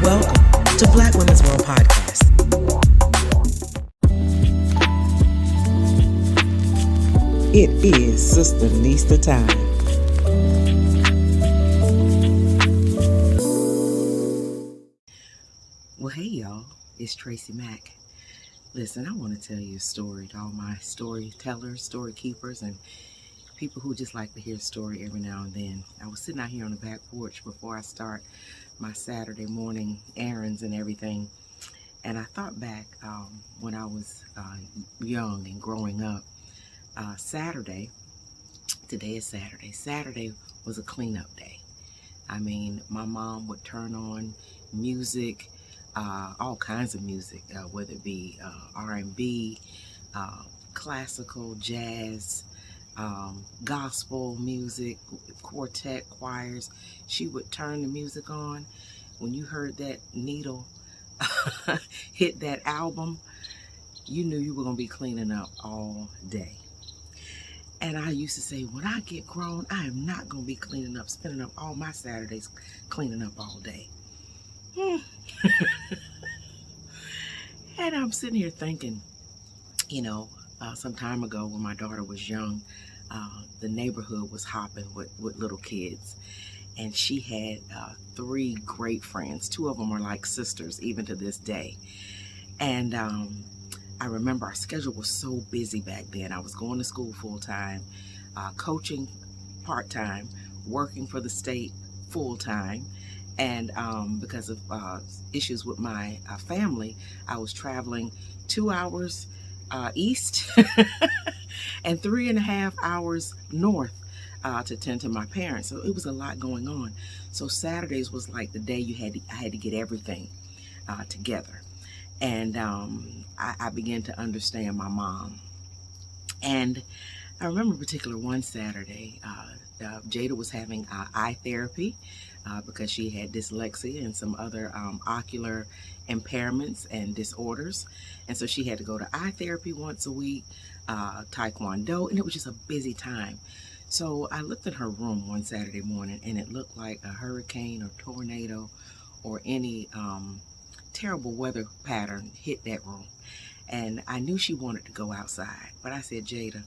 Welcome to Black Women's World Podcast. It is Sister Nista time. Well, hey y'all, it's Tracy Mack. Listen, I want to tell you a story to all my storytellers, story keepers, and people who just like to hear a story every now and then. I was sitting out here on the back porch before I start my Saturday morning errands and everything, and I thought back when I was young and growing up. Today is Saturday. Saturday was a cleanup day. I mean, my mom would turn on music, all kinds of music, whether it be R&B, classical, jazz, gospel music, quartet, choirs. She would turn the music on. When you heard that needle hit that album, you knew you were going to be cleaning up all day. And I used to say, when I get grown, I am not going to be cleaning up, spending up all my Saturdays cleaning up all day. And I'm sitting here thinking, some time ago when my daughter was young, the neighborhood was hopping with little kids. And she had 3 great friends. 2 of them are like sisters, even to this day. And I remember our schedule was so busy back then. I was going to school full-time, coaching part-time, working for the state full-time. And because of issues with my family, I was traveling 2 hours east and 3.5 hours north to tend to my parents. So it was a lot going on. So Saturdays was like the day I had to get everything together. And I began to understand my mom. And I remember a particular one Saturday, Jada was having eye therapy because she had dyslexia and some other ocular impairments and disorders. And so she had to go to eye therapy once a week, taekwondo, and it was just a busy time. So I looked at her room one Saturday morning, and it looked like a hurricane or tornado or any terrible weather pattern hit that room. And I knew she wanted to go outside, but I said, Jada,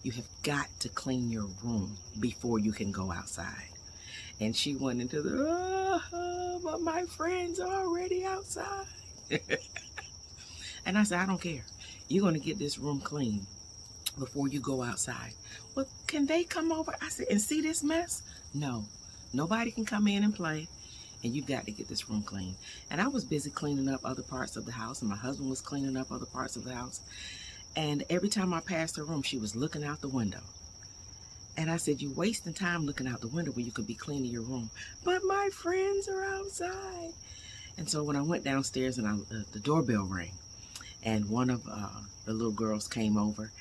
you have got to clean your room before you can go outside. And she went into but my friends are already outside. And I said, I don't care. You're going to get this room clean before you go outside. Well, can they come over? I said, and see this mess? No, nobody can come in and play. And you've got to get this room clean. And I was busy cleaning up other parts of the house, and my husband was cleaning up other parts of the house. And every time I passed her room, she was looking out the window. And I said, you're wasting time looking out the window when you could be cleaning your room. But my friends are outside. And so when I went downstairs and the doorbell rang, and one of the little girls came over,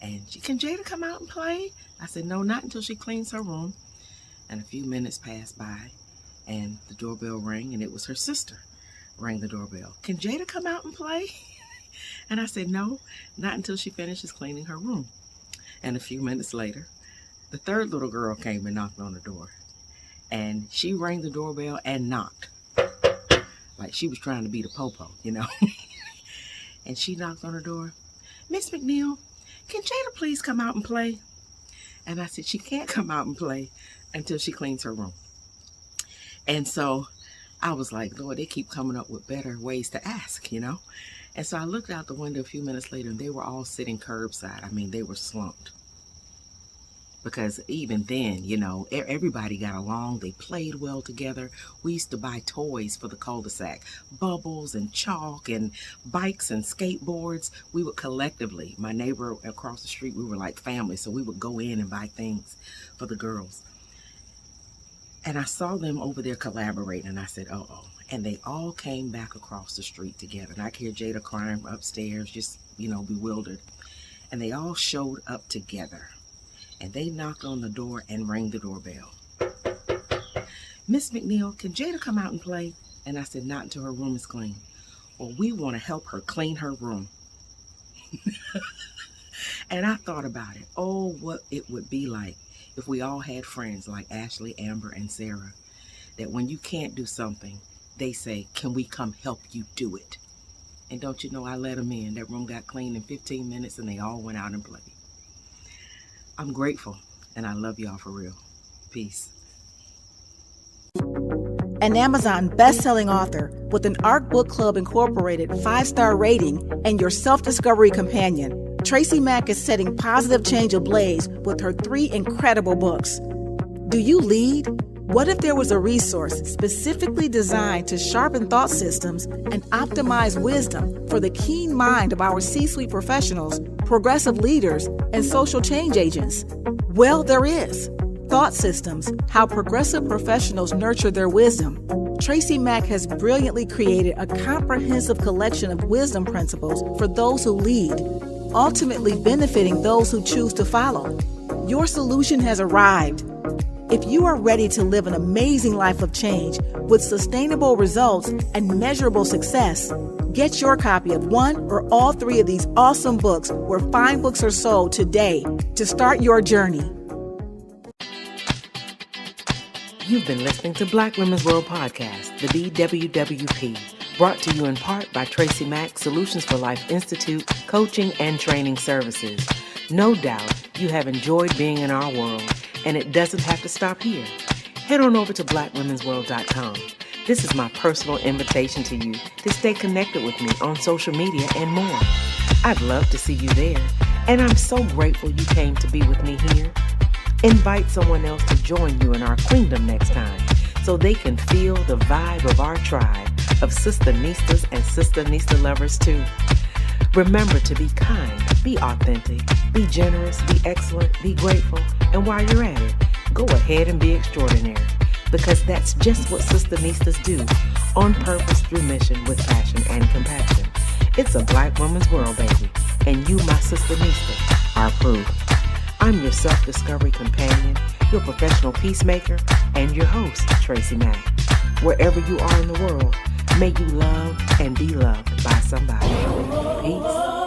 and can Jada come out and play? I said, no, not until she cleans her room. And a few minutes passed by, and the doorbell rang, and it was her sister rang the doorbell. Can Jada come out and play? And I said, no, not until she finishes cleaning her room. And a few minutes later, the third little girl came and knocked on the door. And she rang the doorbell and knocked. Like she was trying to be the popo, And she knocked on her door. Miss McNeil, can Jada please come out and play? And I said, she can't come out and play until she cleans her room. And so I was like, Lord, they keep coming up with better ways to ask, And so I looked out the window a few minutes later, and they were all sitting curbside. I mean, they were slumped. Because even then, everybody got along. They played well together. We used to buy toys for the cul-de-sac, bubbles and chalk and bikes and skateboards. We would collectively, my neighbor across the street, we were like family. So we would go in and buy things for the girls. And I saw them over there collaborating, and I said, uh-oh. And they all came back across the street together. And I could hear Jada crying upstairs, just, bewildered. And they all showed up together. And they knocked on the door and rang the doorbell. Miss McNeil, can Jada come out and play? And I said, not until her room is clean. Well, we want to help her clean her room. And I thought about it. Oh, what it would be like if we all had friends like Ashley, Amber, and Sarah, that when you can't do something, they say, can we come help you do it? And don't you know, I let them in. That room got cleaned in 15 minutes and they all went out and played. I'm grateful and I love y'all for real. Peace. An Amazon best-selling author with an Art Book Club Incorporated 5-star rating and your self-discovery companion, Tracy Mack is setting positive change ablaze with her 3 incredible books. Do you lead? What if there was a resource specifically designed to sharpen thought systems and optimize wisdom for the keen mind of our C-suite professionals, progressive leaders, and social change agents? Well, there is. Thought Systems, How Progressive Professionals Nurture Their Wisdom. Tracy Mack has brilliantly created a comprehensive collection of wisdom principles for those who lead, ultimately benefiting those who choose to follow. Your solution has arrived. If you are ready to live an amazing life of change with sustainable results and measurable success, get your copy of 1 or all 3 of these awesome books where fine books are sold today to start your journey. You've been listening to Black Women's World Podcast, the BWWP, brought to you in part by Tracy Mack Solutions for Life Institute Coaching and Training Services. No doubt you have enjoyed being in our world, and it doesn't have to stop here. Head on over to blackwomensworld.com. This is my personal invitation to you to stay connected with me on social media and more. I'd love to see you there, and I'm so grateful you came to be with me here. Invite someone else to join you in our queendom next time so they can feel the vibe of our tribe of Sisternistas and Sisternista lovers too. Remember to be kind, be authentic, be generous, be excellent, be grateful, and while you're at it, go ahead and be extraordinary, because that's just what Sisternistas do, on purpose through mission with passion and compassion. It's a Black woman's world, baby, and you, my Sisternista, are proof. I'm your self-discovery companion, your professional peacemaker, and your host, Tracy Mack. Wherever you are in the world, may you love and be loved by somebody. Peace.